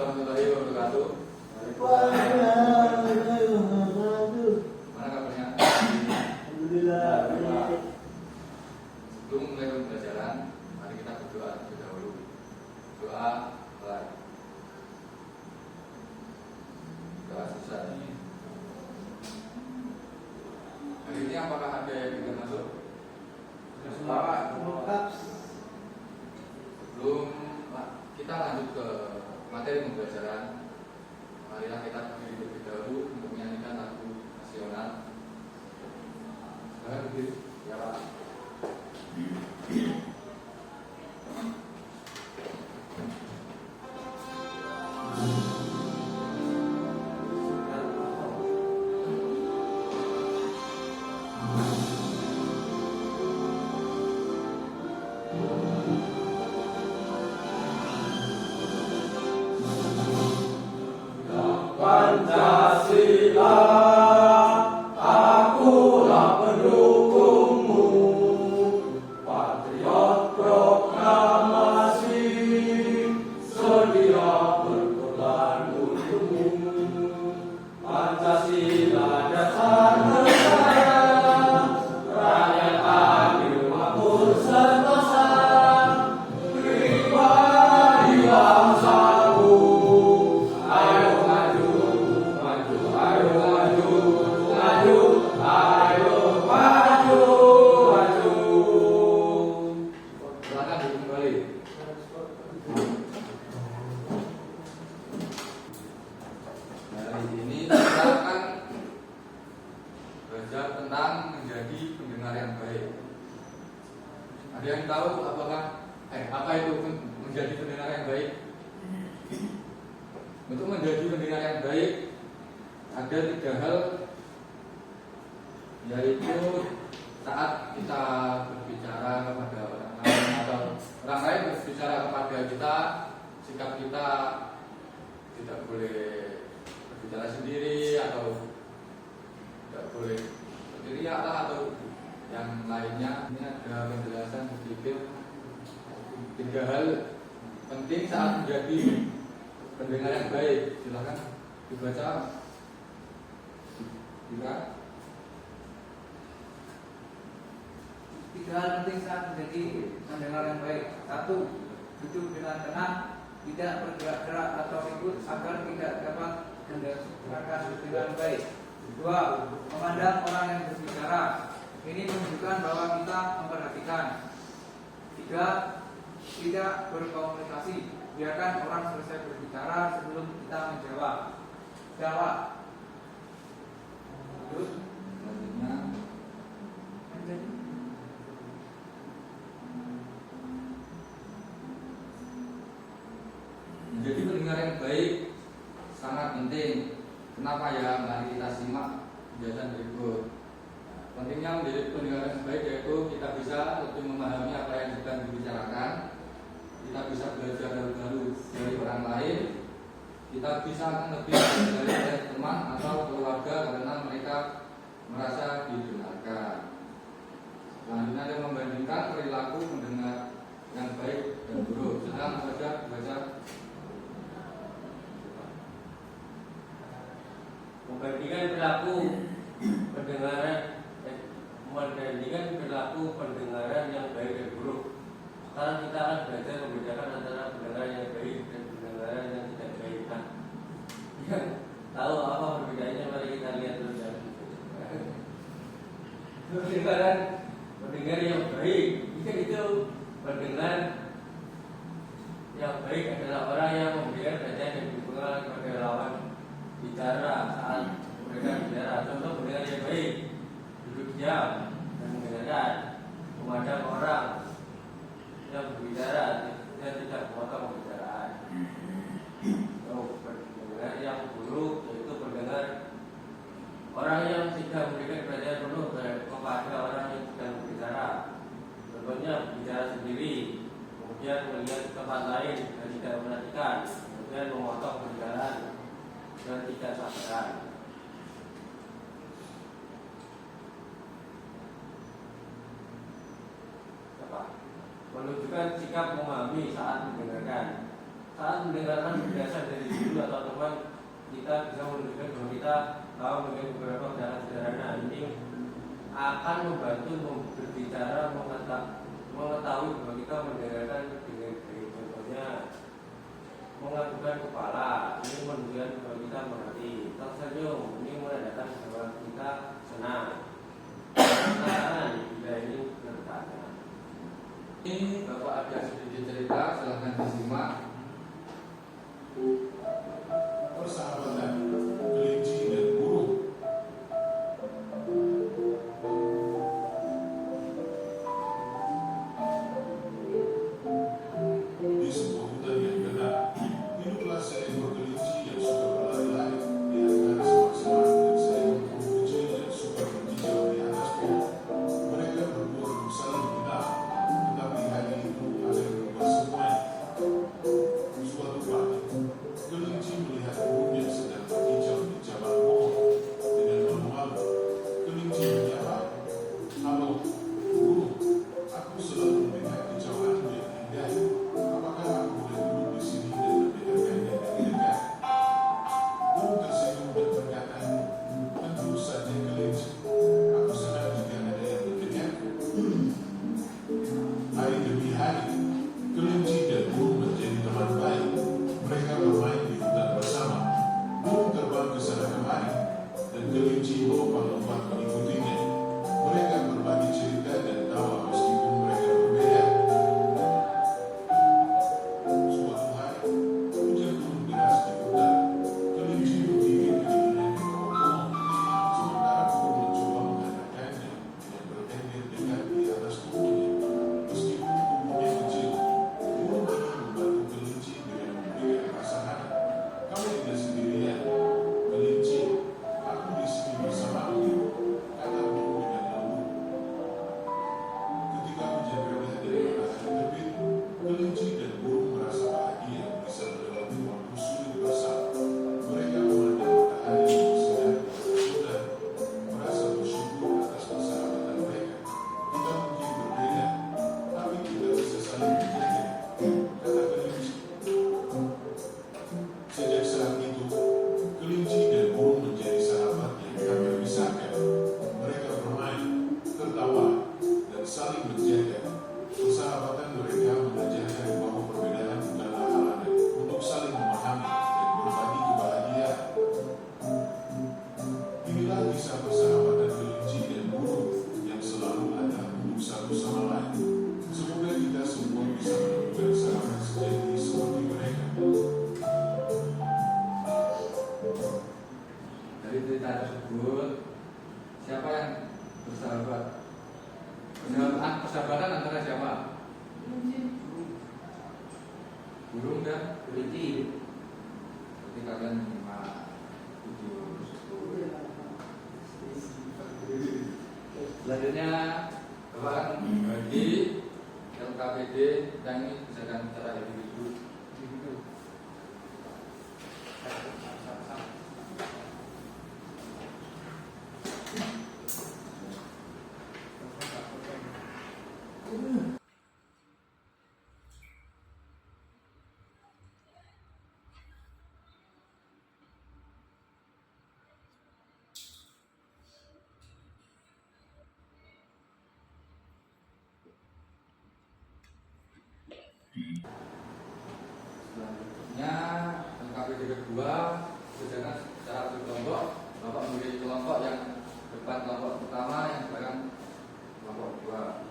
warahmatullahi wabarakatuh. Mana kabarnya? Alhamdulillah. Sebelum mulai pembelajaran, mari kita berdoa terlebih dahulu. Doa mulai. Doa susah ini. Hari ini apakah ada yang ingin masuk? Sebelum kita lanjut ke materi pembelajaran, marilah kita berdiri terlebih dahulu untuk menyanyikan lagu nasional. Sekarang berdiri, ya Pak. Pancasila, akulah pendukungmu, patriot proklamasi, sedia berkorban untukmu. Pancasila dasar negara, rakyat adil makmur sentosa, pribadi bangsaku. Ayo maju, maju, ayo maju, maju, ayo maju, maju. Silakan duduk kembali. Hari ini kita akan belajar tentang menjadi pendengar yang baik. Ada yang tahu apa itu menjadi pendengar yang baik? Untuk menjadi pendengar yang baik ada 3 hal, yaitu saat kita berbicara kepada orang lain atau orang lain berbicara kepada kita, sikap kita tidak boleh berbicara sendiri atau tidak boleh berteriak atau yang lainnya. Ini ada penjelasan sedikit 3 hal penting saat menjadi pendengar yang baik. Silakan dibaca. Tiga hal penting saat menjadi pendengar yang baik. 1. Duduk dengan tenang, tidak bergerak-gerak atau ikut agar tidak dapat mendengarkan dengan baik. 2. Memandang orang yang berbicara. Ini menunjukkan bahwa kita memperhatikan. 3. Tidak berkomunikasi. Biarkan orang selesai berbicara sebelum kita menjawab. Jawab. Terus selanjutnya menjadi pendengar yang baik sangat penting. Kenapa ya? Mari kita simak penjelasan berikut. Pentingnya menjadi pendengar yang baik yaitu kita bisa lebih memahami apa yang sedang dibicarakan. Kita bisa belajar baru dari orang lain. Kita bisa lebih belajar dari teman atau keluarga karena mereka merasa didengarkan. Selanjutnya ada membandingkan perilaku pendengar yang baik dan buruk. Sedang baca. Membandingkan perilaku pendengaran yang baik dan buruk. Sekarang kita akan belajar membedakan antara pendengaran yang baik dan pendengaran yang tidak baik. Tahu apa perbedaannya? Mari kita lihat dulu. Pendengar yang baik itu pendengar yang baik adalah orang yang memberikan perhatian dan dukungan kepada lawan bicara saat mereka bicara. Contoh pendengar yang baik: duduk diam dan mendengarkan, memandang orang yang berbicara dan tidak memotong pembicaraan. Pendengar yang buruk yaitu pendengar orang yang tidak memberikan perhatian penuh kepada orang yang sedang berbicara. Contohnya berbicara sendiri, kemudian melihat tempat lain dan tidak memperhatikan, kemudian memotong pembicaraan dan tidak sabaran. Menunjukkan sikap memahami saat mendengarkan. saat mendengarkan penjelasan dari guru atau teman, kita bisa menunjukkan bahwa kita tahu dengan beberapa gerakan sederhana. Ini akan membantu berbicara, mengetahui bahwa kita mendengarkan dengan baik. Contohnya menganggukkan kepala, ini menunjukkan bahwa kita mengerti. Tersenyum, ini menandakan bahwa kita senang. Tangan, juga ini bertanya. Ini Bapak ada sedikit cerita, silahkan disimak. Persahabatan kelinci dan burung. Di sebuah hutan yang gelap, hiduplah seekor kelinci yang suka berlari-lari di antara semak-semak dan seekor burung kecil yang suka berkicau di atas pohon. Mereka berdua belum saling kenal, tetapi hari itu ada yang berubah semuanya. Suatu pagi, kelinci melihat burung yang sedang berkicau di cabang pohon. Dengan malu-malu, kelinci menyapa, "Halo, burung, aku selalu mendengar kicauanmu yang indah. Apakah aku boleh duduk di sini dan mendengarkannya dari dekat?" Burung tersenyum dan berkata, "Tentu saja kelinci, aku senang jika ada yang mendengarku." Hari demi hari, kelinci dan burung menjadi teman baik. Mereka bermain di hutan bersama. Burung terbang ke sana kemari, dan kelinci melompat-lompat mengikutinya. Mereka berbagi cerita dan tawa meskipun mereka berbeda. Suatu hari, hujan turun deras di hutan. Kelinci menggigit kedinginan di bawah pohon, sementara burung mencoba menghangatkannya dengan bertengger dekat di atas tubuhnya. Meskipun tubuhnya kecil, burung ingin membantu kelinci dengan memberikan rasa hangat. "Kamu tidak sendirian, kelinci. Aku di sini bersamamu," kata burung dengan lembut. Ketika hujan reda dari matahari terbit, kelinci dan burung merasa bahagia bisa melewati waktu sulit bersama. Mereka memandang matahari yang bersinar di atas hutan, merasa bersyukur atas persahabatan mereka. "Kita mungkin berbeda, tapi kita bisa saling menjaga," kata kelinci. Sejak saat itu, kelinci dan burung menjadi sahabat yang tak terpisahkan. Mereka bermain, tertawa, dan saling menjaga. Persahabatan mereka mengajarkan bahwa perbedaan bukanlah halangan untuk saling memahami dan berbagi kebahagiaan. Inilah kisah persahabatan kelinci dan burung yang selalu ada untuk satu sama lain. Semoga kita semua bisa menemukan sahabat sejati seperti mereka. Dari cerita tersebut, siapa yang bersahabat? Persahabatan antara siapa? Burung dan kelinci. Ketika kalian menyimak video tersebut, selanjutnya Bapak akan bagi LKPD dan ini misalkan secara individu. Selanjutnya LKPD kedua disediakan secara berkelompok. Bapak memilih kelompok yang depan kelompok pertama, yang belakang kelompok kedua.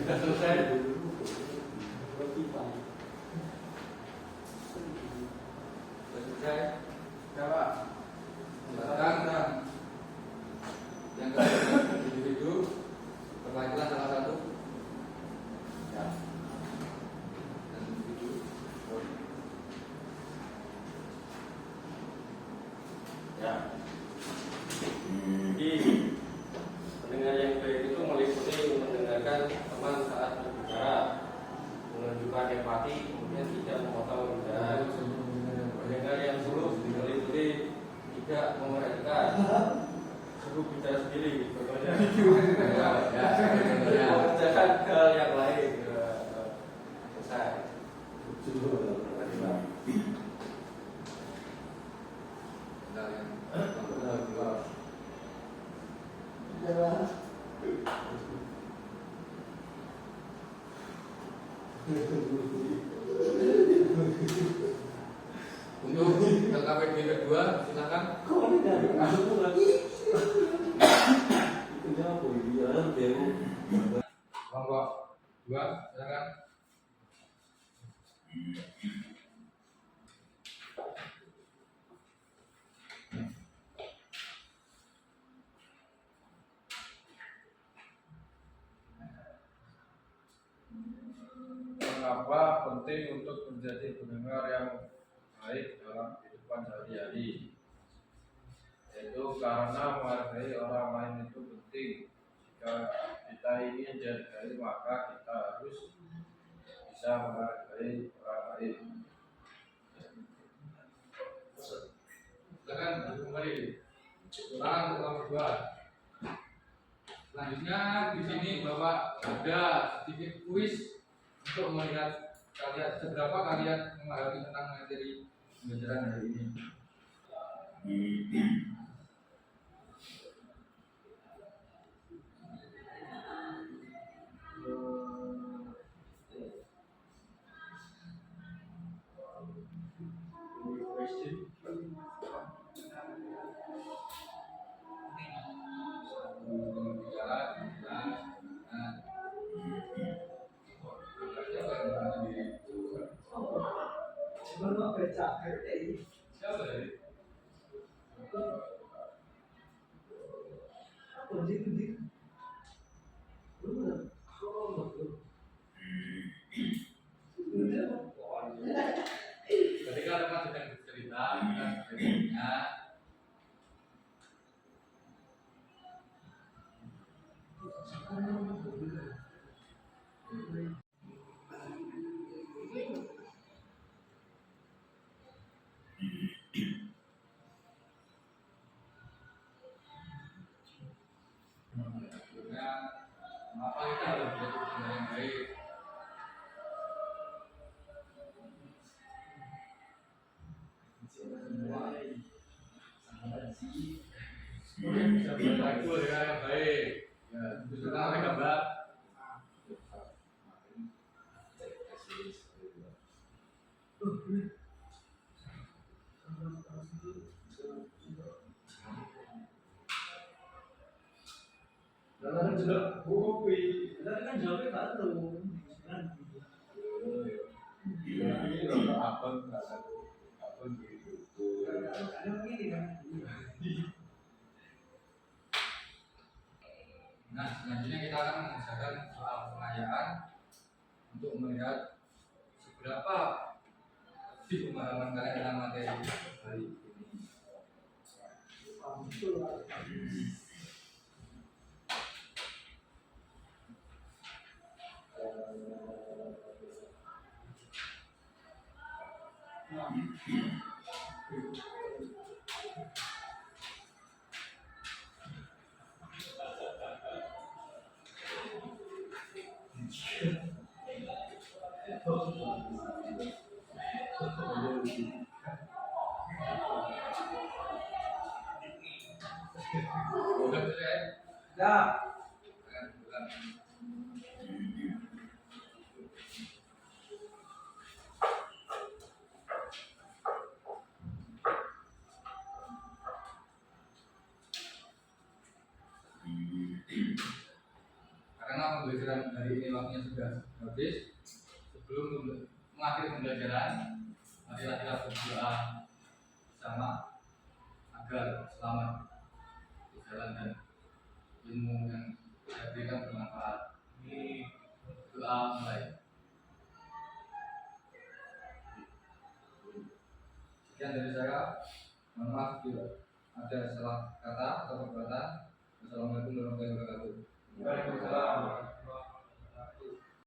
Sudah selesai. Sudah selesai. Jawab. Silakan. Yang kedua individu perwakilan salah satu. Ya. Dan individu. Ya. Jadi pendengar yang baik itu meliputi mendengarkan teman saat berbicara, menunjukkan empati, kemudian tidak memotong lidah. Pendengar yang buruk meliputi tidak memperhatikan, suruh bicara sendiri, pokoknya mengerjakan hal yang lain. Selesai. Untuk LKPD kedua, silakan. Kelompok dua, silakan. Mengapa penting untuk menjadi pendengar yang baik dalam kehidupan sehari-hari? Yaitu karena menghargai orang lain itu penting. Jika kita ingin dihargai, maka kita harus bisa menghargai orang lain. Silakan kembali. Silakan kelompok dua. Selanjutnya di sini Bapak ada sedikit kuis untuk melihat kalian seberapa kalian memahami tentang materi pembelajaran hari ini. Siapa tadi? Ketika teman sedang bercerita, kita sebaiknya kenapa kita harus menjadi pendengar yang baik? Bisa berlaku dengan yang baik. Ya, justru kenapa gambar? Nah, selanjutnya kita akan mengerjakan soal pengayaan untuk melihat seberapa lebih pemahaman kalian tentang materi hari ini. Udah selesai? Ya. Karena pembelajaran hari ini waktunya sudah habis, sebelum mengakhiri pembelajaran, marilah kita berdoa bersama agar selamat di jalan dan ilmu yang saya berikan bermanfaat. Ini doa mulai. Sekian dari saya. Mohon maaf bila ada salah kata atau perbuatan. Assalamualaikum warahmatullahi wabarakatuh. Waalaikumsalam.